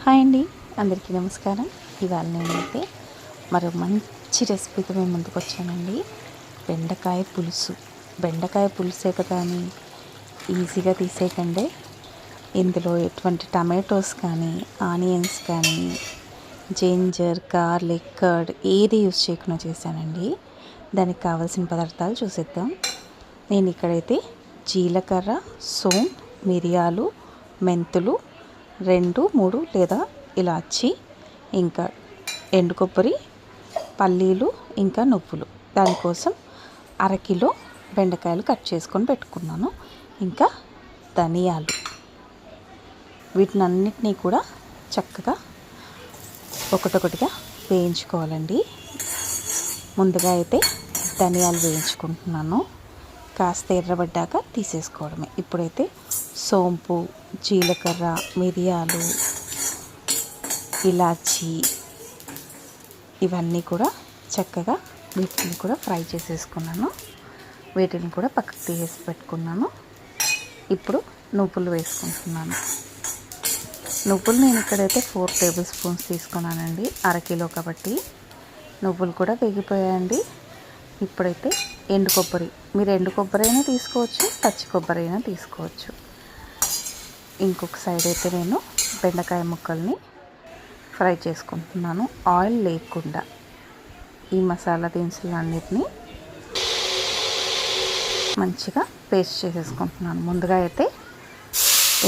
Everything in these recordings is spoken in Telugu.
హాయ్ అండి, అందరికీ నమస్కారం. ఇవాళ నేనైతే మరో మంచి రెసిపీతో మేము ముందుకు వచ్చానండి. బెండకాయ పులుసే కదా అని ఈజీగా తీసేయకండి. ఇందులో ఎటువంటి టమాటోస్ కానీ, ఆనియన్స్ కానీ, జింజర్, గార్లిక్, కర్డ్ ఏది యూస్ చేయకుండా చేశానండి. దానికి కావాల్సిన పదార్థాలు చూసేద్దాం. నేను ఇక్కడైతే జీలకర్ర, సోంపు, మిరియాలు, మెంతులు, 2-3 లేదా ఇలాచి, ఇంకా ఎండు కొబ్బరి, పల్లీలు, ఇంకా నువ్వులు. దానికోసం అరకిలో బెండకాయలు కట్ చేసుకొని పెట్టుకున్నాను. ఇంకా ధనియాలు. వీటినన్నిటినీ కూడా చక్కగా ఒకటొకటిగా వేయించుకోవాలండి. ముందుగా అయితే ధనియాలు వేయించుకుంటున్నాను. కాస్త ఎర్రబడ్డాక తీసేసుకోవడమే. ఇప్పుడైతే సోంపు, జీలకర్ర, మిరియాలు, ఇలాచి ఇవన్నీ కూడా చక్కగా వీటిని కూడా ఫ్రై చేసేసుకున్నాను. వీటిని కూడా పక్కకు తీసేసి పెట్టుకున్నాను. ఇప్పుడు నువ్వులు వేసుకుంటున్నాను. నువ్వులు నేను ఇక్కడైతే 4 టేబుల్ స్పూన్స్ తీసుకున్నానండి. అరకిలో కాబట్టి. నువ్వులు కూడా వేగిపోయాయండి. ఇప్పుడైతే ఎండు కొబ్బరి, మీరు ఎండు కొబ్బరి అయినా తీసుకోవచ్చు, పచ్చి కొబ్బరి అయినా తీసుకోవచ్చు. ఇంకొక సైడ్ అయితే నేను బెండకాయ ముక్కల్ని ఫ్రై చేసుకుంటున్నాను, ఆయిల్ లేకుండా. ఈ మసాలా దినుసులన్నిటినీ మంచిగా పేస్ట్ చేసేసుకుంటున్నాను. ముందుగా అయితే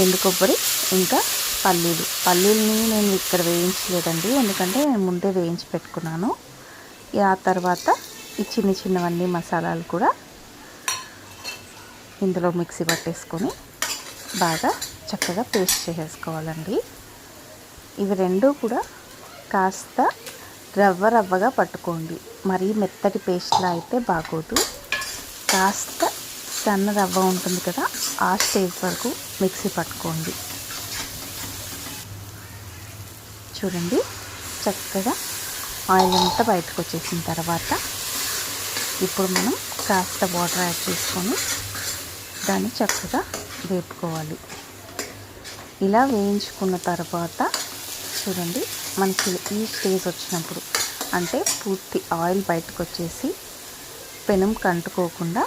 ఎండు కొబ్బరి, ఇంకా పల్లీలని నేను ఇక్కడ వేయించలేదండి, ఎందుకంటే నేను ముందే వేయించి పెట్టుకున్నాను. ఆ తర్వాత ఈ చిన్నవన్నీ మసాలాలు కూడా ఇందులో మిక్సీ పట్టేసుకొని బాగా చక్కగా పేస్ట్ చేసేసుకోవాలండి. ఇవి రెండూ కూడా కాస్త రవ్వగా పట్టుకోండి. మరీ మెత్తటి పేస్ట్లా అయితే బాగోదు. కాస్త సన్న రవ్వ ఉంటుంది కదా, ఆ స్టేజ్ వరకు మిక్సీ పట్టుకోండి. చూడండి, చక్కగా ఆయిల్ అంతా బయటకు వచ్చేసిన తర్వాత ఇప్పుడు మనం కాస్త వాటర్ యాడ్ చేసుకొని దాన్ని చక్కగా వేపుకోవాలి. ఇలా వేయించుకున్న తర్వాత చూడండి, మనకి ఈ స్టేజ్ వచ్చినప్పుడు, అంటే పూర్తి ఆయిల్ బయటకు వచ్చేసి పెనం కంటుకోకుండా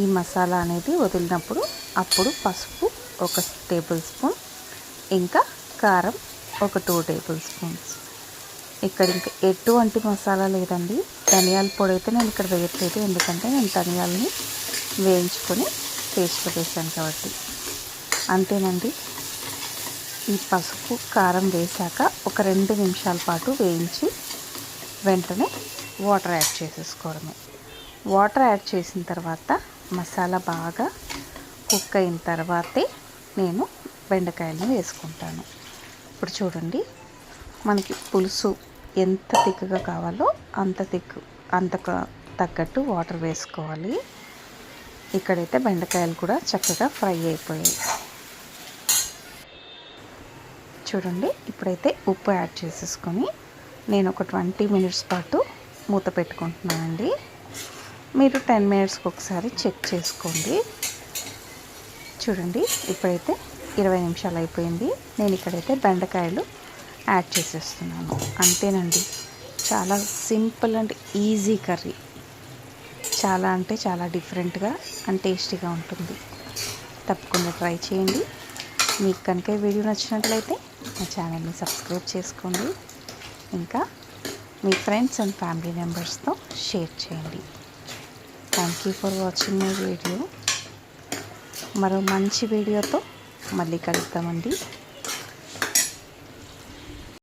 ఈ మసాలా అనేది వదిలినప్పుడు, అప్పుడు పసుపు 1 టేబుల్ స్పూన్, ఇంకా కారం 2 టేబుల్ స్పూన్స్. ఇక్కడ ఇంకా ఎటువంటి మసాలా లేదండి. ధనియాల పొడి అయితే నేను ఇక్కడ వేయట్లేదు, ఎందుకంటే నేను ధనియాలని వేయించుకొని పేస్ట్లో వేసాను కాబట్టి. అంతేనండి. ఈ పసుపు, కారం వేశాక ఒక 2 నిమిషాల పాటు వేయించి వెంటనే వాటర్ యాడ్ చేసేసుకోవడమే. వాటర్ యాడ్ చేసిన తర్వాత మసాలా బాగా కుక్ అయిన తర్వాతే నేను బెండకాయలను వేసుకుంటాను. ఇప్పుడు చూడండి, మనకి పులుసు ఎంత థిక్గా కావాలో అంతకు తగ్గట్టు వాటర్ వేసుకోవాలి. ఇక్కడైతే బెండకాయలు కూడా చక్కగా ఫ్రై అయిపోయాయి. చూడండి, ఇప్పుడైతే ఉప్పు యాడ్ చేసేసుకొని నేను ఒక 20 మినిట్స్ పాటు మూత పెట్టుకుంటున్నానండి. మీరు 10 మినిట్స్కి ఒకసారి చెక్ చేసుకోండి. చూడండి, ఇప్పుడైతే 20 నిమిషాలు అయిపోయింది. నేను ఇక్కడైతే బెండకాయలు యాడ్ చేసేస్తున్నాను. అంతేనండి, చాలా సింపుల్ అండ్ ఈజీ కర్రీ. చాలా అంటే చాలా డిఫరెంట్గా అండ్ టేస్టీగా ఉంటుంది. తప్పకుండా ట్రై చేయండి. మీకు కనుక ఈ వీడియో నచ్చినట్లయితే మా ఛానల్ని సబ్స్క్రైబ్ చేసుకోండి. ఇంకా మీ ఫ్రెండ్స్ అండ్ ఫ్యామిలీ మెంబర్స్తో షేర్ చేయండి. Thank you for watching my video. మరో మంచి వీడియోతో మళ్ళీ కలుద్దామండి.